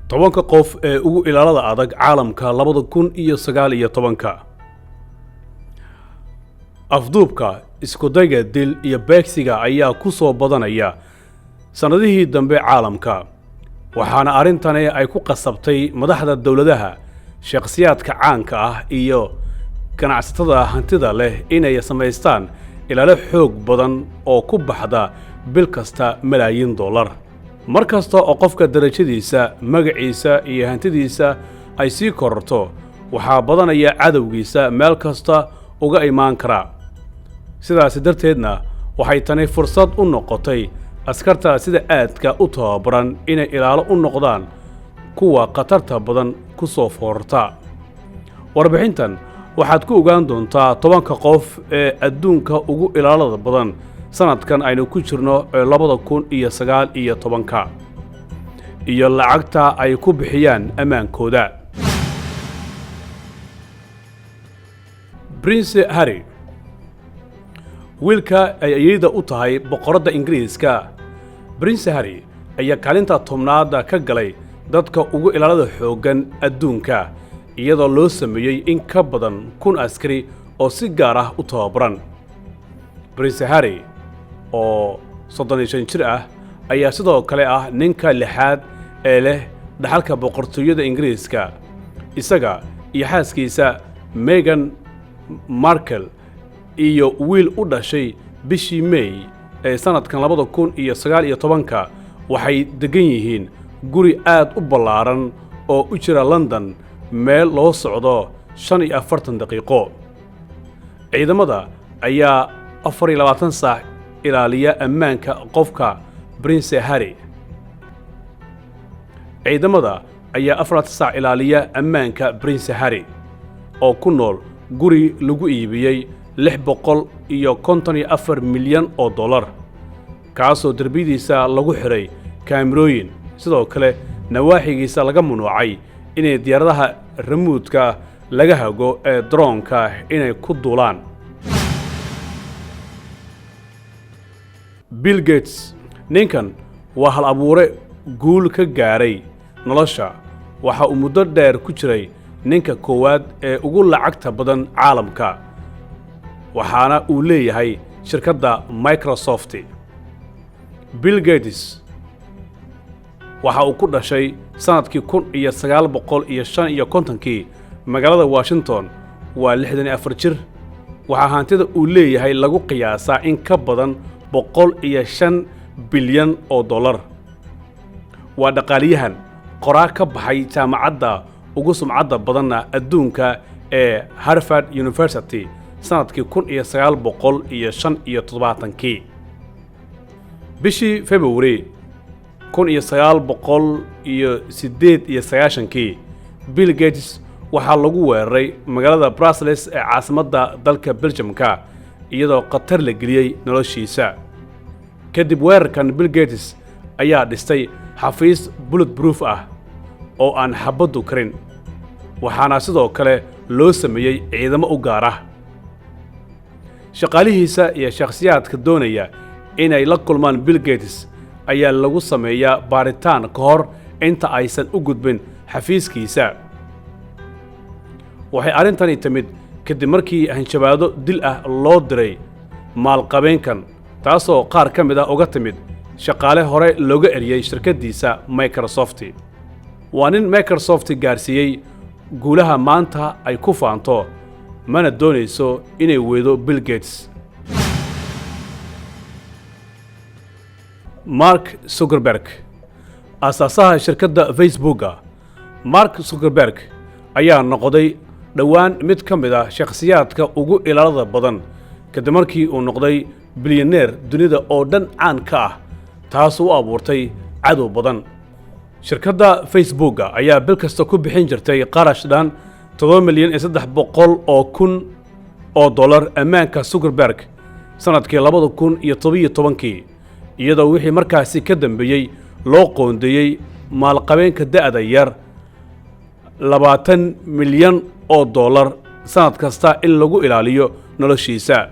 tobanka qof ee ugu ilaalada adag caalamka 2019 afduubka isku dayga dil iyo beegsiga ayaa ku soo badanaya sanadihii dambe caalamka waxaana arintani ay ku qasabtay madaxda dawladaha shakhsiyaadka caanka ah iyo ganacsatada hantida leh inay samaystaan ilaalo xoog badan oo ku baxda bil kasta malaayiin dollar markasta oo qofka darajadiisa magaciisa iyo hantidiisa ay sii kororto waxaa badanaya cadowgiisa meel kasta uga imaan kara sidaas darteedna waxay tani fursad u noqotay askarta sida aadka u tababaran inay ilaalo u noqdaan kuwa khatarta badan ku soo foorta warbixintan waxaad ku ogaan doontaa 10 qof ee adduunka ugu ilaalada badan sanadkan aynu ku jirno 2019 iyo lacagta ay ku bixiyaan amaankooda Prince Harry wiilka ay ayayda u tahay boqoradda Ingiriiska Prince Harry ayaa kaalinta tobnaad ka galay dadka ugu ilaalada xoogan adduunka iyadoo loo sameeyay in ka badan 1000 askari oo si gaar ah u tababaran Prince Harry oo 35 jir ah ayaa sidoo kale ah ninka lixaad ee leh dhaxalka boqortooyada Ingiriiska isaga iyo xaaskiisa Meghan Markle iyo wiil u dhashay bishii May ee sanadkan 2019 waxay degan yihiin guri aad u ballaaran oo u jira London meel loo socdo 45 daqiiqo ciidamada ayaa 24 saac ilaaliya ammaanka qofka Prince Harry ciidamada ayaa 4 saac ilaaliya ammaanka Prince Harry oo ku nool guri lagu iibiyay 654 milyan oo dollar kaasoo darbiyadiisa lagu xiray kaamirooyin sidoo kale nawaaxigiisa laga mamnuucay inay diyaaradaha remote-ka laga hago ee drone-ka inay ku duulaan Bill Gates ninkan waa hal abuure guul ka gaaray nolosha waxa uu muddo dheer ku jiray ninka koowaad ee ugu lacagta badan caalamka waxaana uu leeyahay shirkadda Microsoft Bill Gates waxa uu ku dhashay sanadkii 1955 magaalada Washington waa 64 jir waxa hantida uu leeyahay lagu qiyaasaa in ka badan 105 bilyan oo dollar waa dhaqaaliyahan qoraa ka baxay jaamacadda ugu sumcadda badan adduunka ee Harvard University sanadkii 1975 bishii February 1998 Bill Gates waxaa lagu weeraray magaalada Brussels ee caasimadda dalka Belgiumka iyadoo khatar la geliyay noloshiisa kadib weerarkan Bill Gates ayaa dhistay xafiis bulletproof ah oo aan xabadu karin waxaana sidoo kale loo sameeyay ciidamo u gaar ah shaqaalihiisa iyo shakhsiyaadka doonaya inay la kulmaan Bill Gates ayaa lagu sameeyaa baaritaan ka hor inta aysan u gudbin xafiiskiisa waxay arintani timid kadib markii hanjabaado dil ah loo diray maalqabeenkan taasoo qaar ka mid ah uga timid shaqaale hore looga eriyay shirkadiisa Microsoft waa nin Microsoft gaarsiiyay guulaha maanta ay ku faanto mana doonayso inay weedo Bill Gates Mark Zuckerberg asaasaha shirkadda Facebook Mark Zuckerberg ayaa noqday dhawaan mid ka mid ah shakhsiyaadka ugu ilaalada badan kadib markii uu noqday bilyaneer dunida oo dhan caan ka ah taas oo abuurtay cadow badan shirkadda Facebook ayaa bil kasta ku bixin jirtay qarash dhan 7,300,000 oo dollar ammaanka Zuckerberg sanadkii 2017 iyadoo wixii markaasi ka dambeeyay loo qoondeeyay maalqabeenka da'da yar 20 milyan oo dollar sanad kasta in lagu ilaaliyo noloshiisa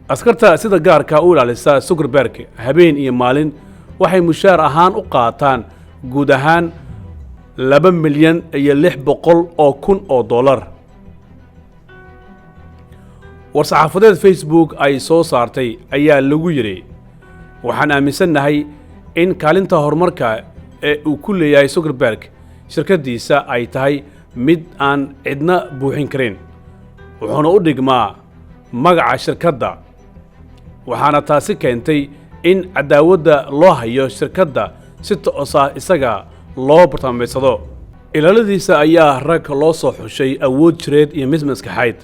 askarta sida gaarka u ilaalisa Zuckerberg habeen iyo maalin waxay mushaar ahaan u qaataan guud ahaan 2,600,000 dollar. war-saxaafadeed Facebook ay soo saartay ayaa lagu yidhi waxaan aaminsannahay in kaalinta horumarka ee uu ku leeyahay Zuckerberg shirkadiisa ay tahay mid aan cidna buuxin karin, wuxuuna u dhigmaa magaca shirkadda, waxaana taasi keentay in cadaawadda loo hayo shirkadda si toos ah isaga loo bartilmaameedsado. ilaaladiisa ayaa rag loo soo xushay awood jireed iyo mid maskaxeed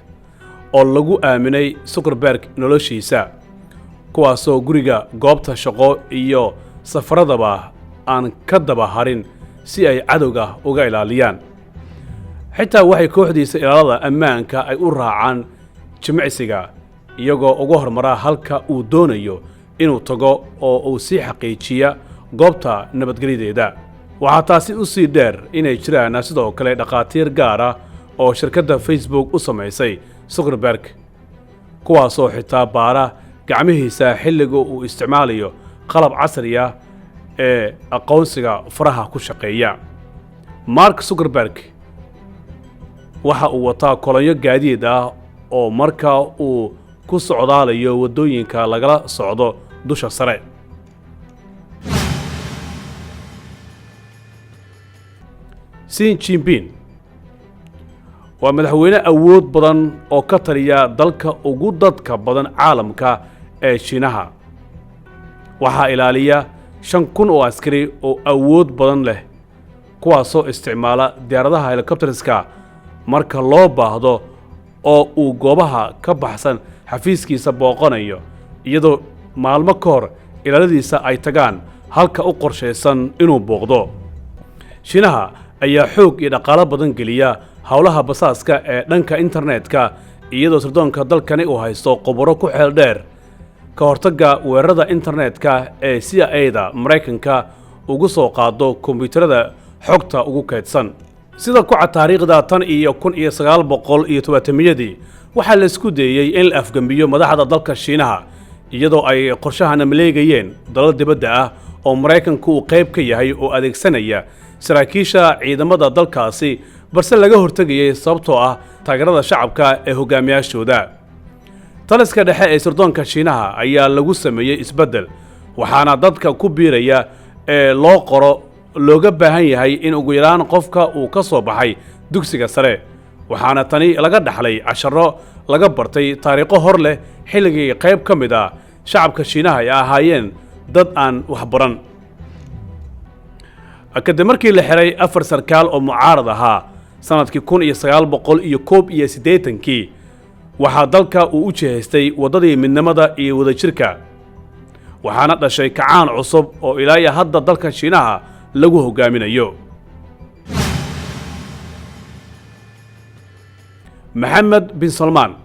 oo lagu aaminay Zuckerberg noloshiisa, kuwaasoo guriga, goobta shaqo iyo safaradaba aan ka daba harin si ay cadowga uga ilaaliyaan. xitaa waxay kooxdiisa ilaalada ammaanka ay u raacaan jimicsiga iyagoo uga hormara halka uu doonayo inuu tago oo uu sii xaqiijiya goobta nabadgelyadeeda. waxaa taasi u sii dheer inay jiraan sidoo kale dhaqaatiir gaar ah oo shirkadda Facebook u samaysay Zuckerberg, kuwaasoo xitaa baara gacmihiisa xilliga uu isticmaalayo qalab casri ah ee aqoonsiga faraha ku shaqeeya. Mark Zuckerberg waxa uu wataa kolonyo gaadiid ah oo marka uu ku socdaalayo wadooyinka lagala socdo dusha sare. Xi Jinping waa madaxweyne awood badan oo ka taliya dalka ugu dadka badan caalamka ee Shiinaha. waxaa ilaaliya 5,000 oo askari oo awood badan leh, kuwaasoo isticmaala diyaaradaha helicopterska marka loo baahdo oo uu goobaha ka baxsan xafiiskiisa booqanayo, iyadoo maalmo ka hor ilaaladiisa ay tagaan halka u qorshaysan inuu booqdo. Shiinaha ayaa xoog iyo dhaqaale badan geliya hawlaha basaaska ee dhanka internetka, iyadoo sirdoonka dalkani uu haysto khubaro ku xeel dheer ka hortagga weerarada internetka ee CIA-da Mareykanka ugu soo qaado kombiyuutarada xogta ugu kaydsan. sida ku cad taariikhda tan iyo 1970-yadii waxaa la isku dayay in la afgambiyo madaxda dalka Shiinaha, iyadoo ay qorshahana maleegayeen dalal dibadda ah oo Mareykanku uu qayb ka yahay oo adeegsanaya saraakiisha ciidamada dalkaasi, balse laga hortagayay sababtoo ah taageerada shacabka ee hogaamiyaashooda. taliska dhexe ee sirdoonka Shiinaha ayaa lagu sameeyay isbeddel, waxaana dadka ku biiraya ee loo qoro looga baahan yahay in ugu yaraan qofka uu ka soo baxay dugsiga sare, waxaana tani laga dhaxlay casharro laga bartay taariikho hor leh xilligii qayb ka mid ah shacabka Shiinaha ay ahaayeen dad aan wax baran. kadib markii la xiray 4 sarkaal oo mucaarad ahaa sanadkii 1981, waxaa dalka uu u jihaystay waddadii midnimada iyo wadajirka, waxaana dhashay kacaan cusub oo ilaa hadda dalka Shiinaha lagu hogaaminayo. Mohammed bin Salman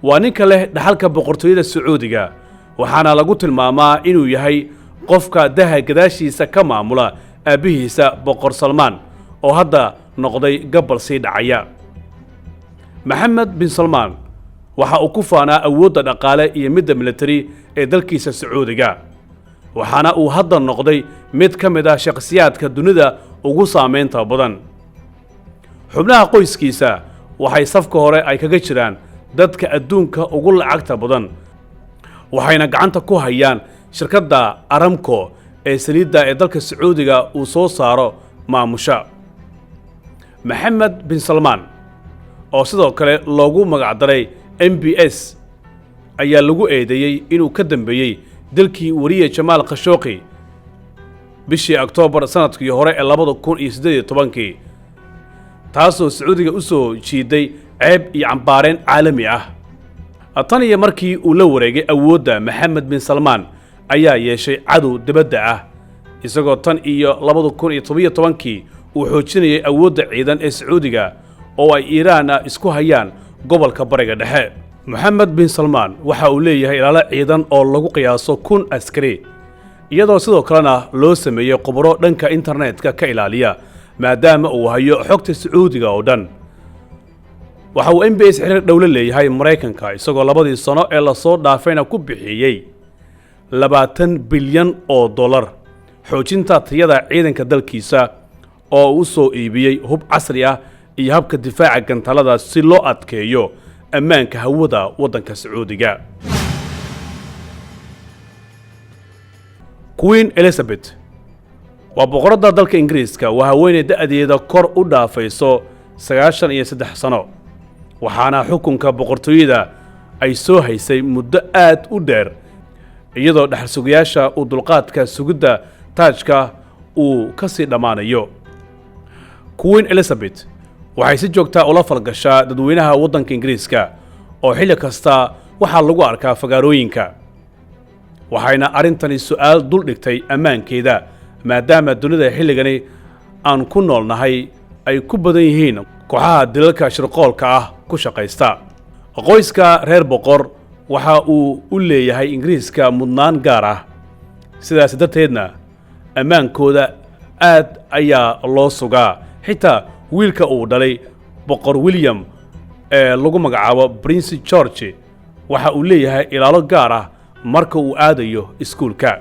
waa ninka leh dhaxalka boqortooyada Sacuudiga, waxaana lagu tilmaamaa inuu yahay qofka daha gadaashiisa ka maamula aabihiisa boqor Salman oo hadda noqday gabal sii dhacaya. Mohammed bin Salman waxa uu ku faanaa awoodda dhaqaale iyo midda military ee dalkiisa Sacuudiga, waxaana uu hadda noqday mid ka mid ah shakhsiyaadka dunida ugu saameynta badan. xubnaha qoyskiisa waxay safka hore ay kaga jiraan dadka adduunka ugu lacagta badan, waxayna gacanta ku hayaan shirkadda Aramco ee saliidda ee dalka Sacuudiga uu soo saaro maamusha. Mohammed bin Salman oo sidoo kale loogu magac daray MBS ayaa lagu eedeeyay inuu ka dambeeyay dalkii wariye Jamaal Khashoggi bishii Oktoobar sanadkii hore ee 2018, taasoo Sacuudiga u soo jiiday ceeb iyo cambaareen caalami ah. tan iyo markii uu la wareegay awoodda, Mohammed bin Salman ayaa yeeshay cadow dibadda ah, isagoo tan iyo 2017 uu xoojinayay awoodda ciidan ee Sacuudiga oo ay Iiraan isku hayaan gobolka Bariga Dhexe. Mohammed bin Salman waxa uu leeyahay ilaalo ciidan oo lagu qiyaaso 1,000 askari, iyadoo sidoo kalena loo sameeyay khubaro dhanka internetka ka ilaaliya, maadaama uu hayo xogta Sacuudiga oo dhan. waxa uu MBS xiriir dhow la leeyahay Mareykanka, isagoo 2 sano ee la soo dhaafayna ku bixiyay $20 bilyan xoojinta tayada ciidanka dalkiisa oo uu soo iibiyey hub casri ah iyo habka difaaca gantalada si loo adkeeyo ammaanka hawada waddanka Sacuudiga. Queen Elizabeth waa boqoradda dalka Ingiriiska, waa haweeney da'deeda kor u dhaafayso 93 sano, waxaana xukunka boqortooyada ay soo haysay muddo aad u dheer iyadoo dhaxal sugayaasha uu dulqaadka sugidda taajka uu ka sii dhammaanayo. Queen Elizabeth waxay si joogta ula falgashaa dadweynaha waddanka Ingiriiska oo xilli kasta waxaa lagu arkaa fagaarooyinka, waxayna arrintani su'aal dul dhigtay ammaankeeda maadaama dunida xilligani aan ku noolnahay ay ku badan yihiin kooxaha dilalka shirqoolka ah ku shaqaysta. Qoyska reer boqor waxa uu u leeyahay Ingiriiska mudnaan gaar ah, sidaas darteedna ammaankooda aad ayaa loo sugaa. xitaa wiilka uu dhalay boqor William ee lagu magacaabo Prince George waxa uu leeyahay ilaalo gaar ah marka uu aadayo iskuulka.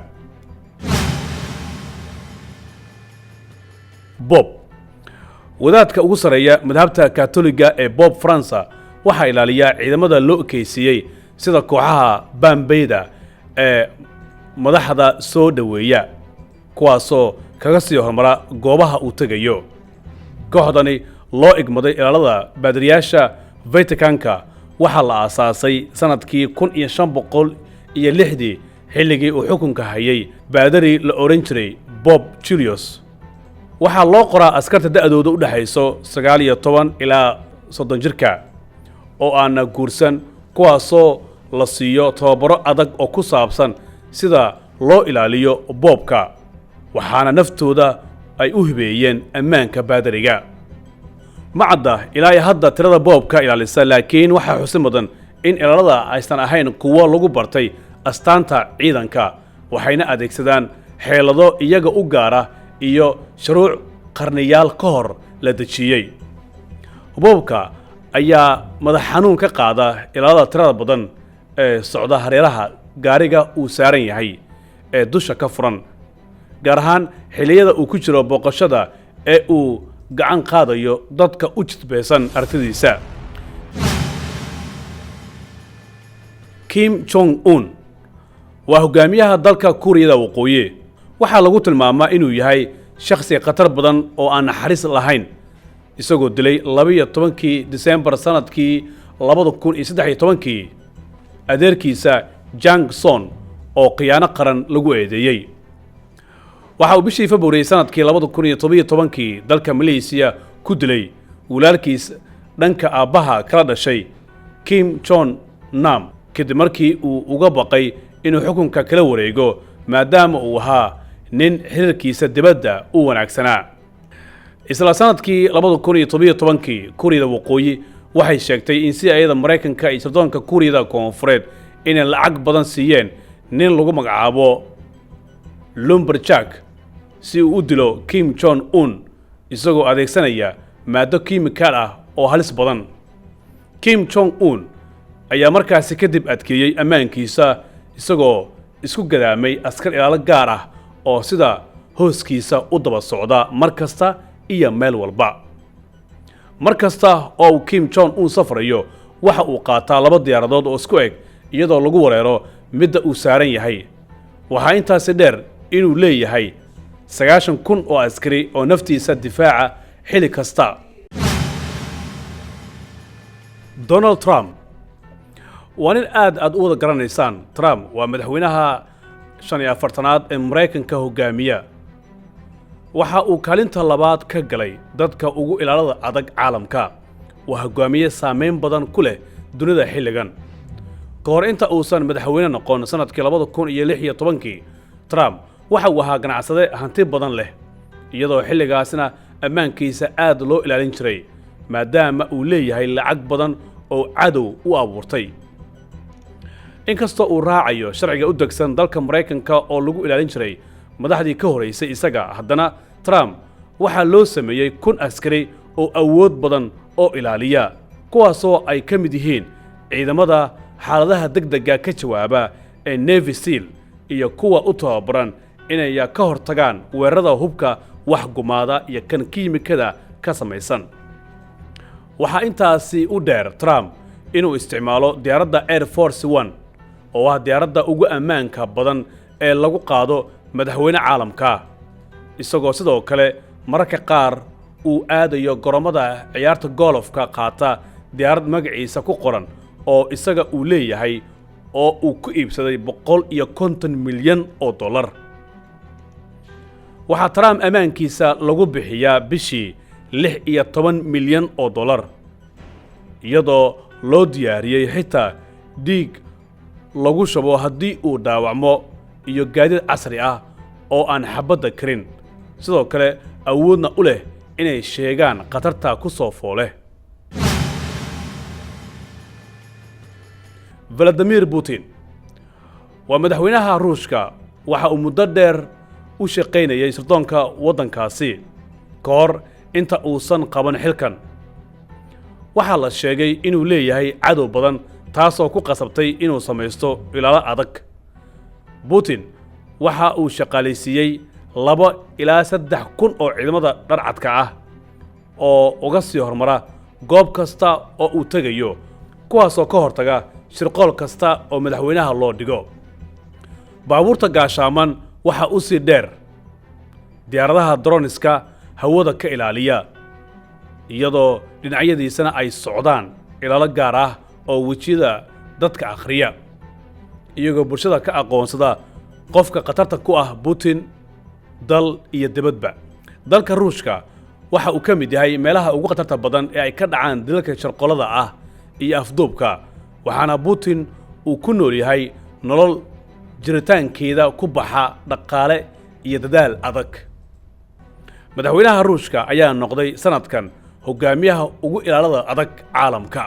Bob wadaadka ugu sareeya madhabta Katoliga ee Bob Francis waxa ilaaliya ciidamada loo ekeysiyay sida kooxaha Bambeyda ee madaxda soo dhaweeya, kuwaasoo kaga sii hormara goobaha uu tagayo. kooxdani loo igmaday ilaalada baadiriyaasha Vaticanka waxaa la aasaasay sanadkii 1506 xilligii uu xukunka hayay baadari la oran jiray Bob Julius. waxaa loo qoraa askarta da'dooda u dhaxayso 19 ilaa 30 jirka oo aan guursan, kuwaasoo la siiyo tababaro adag oo ku saabsan sida loo ilaaliyo boobka, waxaana naftooda ay u hibeeyeen ammaanka baadariga. macadda ilaa hadda tirada boobka ilaalisa, laakiin waxaa xusid mudan in ilaalada aysan ahayn kuwo lagu bartay astaanta ciidanka, waxayna adeegsadaan xeelado iyaga u gaara iyo shuruuc qarniyaal ka hor la dejiyey. boobka ayaa madax xanuun ka qaada ilaalada tirada badan ee socda hareeraha gaariga uu saaran yahay ee dusha ka furan, gaar ahaan xilliyada uu ku jiro booqashada ee uu gacan qaadayo dadka u jidbaysan aragtidiisa. Kim Jong-un waa hogaamiyaha dalka Kuuriyada Waqooyi. waxaa lagu tilmaamaa inuu yahay shakhsi khatar badan oo aan naxariis lahayn, isagoo dilay 12 Diseembar sanadkii 2013 adeerkiisa Jang Son oo khiyaano qaran lagu eedeeyay. waxa uu bishii February sanadkii 2017 dalka Malaysia ku dilay walaalkiis dhanka aabbaha kala dhashay Kim Jong Nam kadib markii uu uga baqay inuu xukunka kala wareego maadaama uu ahaa nin xiriirkiisa dibadda u wanaagsanaa. isla sanadkii 2017 Kuuriyada Waqooyi waxay sheegtay in CIA Mareykanka iyo sirdoonka Kuuriyada Koonfureed inay lacag badan siiyeen nin lagu magacaabo Lumberjack si uu u dilo Kim Jong-un isagoo adeegsanaya maado kiimikaal ah oo halis badan. Kim Jong-un ayaa markaasi kadib adkeeyay ammaankiisa isagoo isku gadaamay askar ilaalo gaar ah oo sida hooskiisa u daba socda markasta iyo meel walba. markasta oo uu Kim Jong-un safrayo waxa uu qaataa 2 diyaaradood oo isku eg iyadoo lagu wareero midda uu saaran yahay. waxaa intaasi dheer inuu leeyahay 90,000 oo askari oo naftiisa difaaca xilli kasta. Donald Trump waa nin aad u wada garanaysaan. Trump waa madaxweynaha 45aad ee Mareykanka hogaamiya. waxa uu kaalinta labaad ka galay dadka ugu ilaalada adag caalamka. waa hogaamiye saameyn badan ku leh dunida xilligan. ka hor inta uusan madaxweyne noqon sanadkii 2016 Trump waxa uu ahaa ganacsade hanti badan leh, iyadoo xilligaasna ammaankiisa aad loo ilaalin jiray maadaama uu leeyahay lacag badan oo cadow u abuurtay. inkastoo uu raacayo sharciga u degsan dalka Mareykanka oo lagu ilaalin jiray madaxdii ka horeysay isaga, haddana Trump waxaa loo sameeyey 1,000 askari oo awood badan oo ilaaliya, kuwaasoo ay ka mid yihiin ciidamada xaaladaha degdega ka jawaaba ee Navy SEAL iyo kuwa u tababaran inay ka hortagaan weerarada hubka wax gumaada iyo kan kiimikada ka samaysan. waxaa intaasi u dheer Trump inuu isticmaalo diyaaradda Air Force One oo ah diyaaradda ugu ammaanka badan ee lagu qaado madaxweyne caalamka, isagoo sidoo kale mararka qaar uu aadayo goromada ciyaarta golfka qaata diyaarad magaciisa ku qoran oo isaga uu leeyahay oo uu ku iibsaday $150 milyan. waxaa Trump ammaankiisa lagu bixiyaa bishii $16 milyan, iyadoo loo diyaariyey xitaa dhiig lagu shubo haddii uu dhaawacmo iyo gaadiid casri ah oo aan xabadda karin, sidoo kale awoodna u leh inay sheegaan khatarta ku soo foole. Vladimir Putin waa madaxweynaha Ruushka. waxa uu muddo dheer u shaqaynayay sirdoonka waddankaasi ka hor inta uusan qaban xilkan. waxaa la sheegay inuu leeyahay cadow badan, taasoo ku qasabtay inuu samaysto ilaalo adag. Putin waxa uu shaqaalaysiiyey 2 ilaa 3 kun oo ciidamada dharcadka ah oo uga sii hormara goob kasta oo uu tegayo, kuwaasoo ka hortaga shirqool kasta oo madaxweynaha loo dhigo. baabuurta gaashaaman waxa u sii dheer diyaaradaha droniska hawada ka ilaaliya, iyadoo dhinacyadiisana ay socdaan ilaalo gaar ah oo wejiyada dadka akhriya, iyagoo bulshada ka aqoonsada qofka khatarta ku ah Putin dal iyo dibadba. dalka Ruushka waxa uu ka mid yahay meelaha ugu khatarta badan ee ay ka dhacaan dilalka sharqolada ah iyo afduubka, waxaana Putin uu ku nool yahay nolol jiritaankeeda ku baxa dhaqaale iyo dadaal adag. madaxweynaha Ruushka ayaa noqday sanadkan hogaamiyaha ugu ilaalada adag caalamka.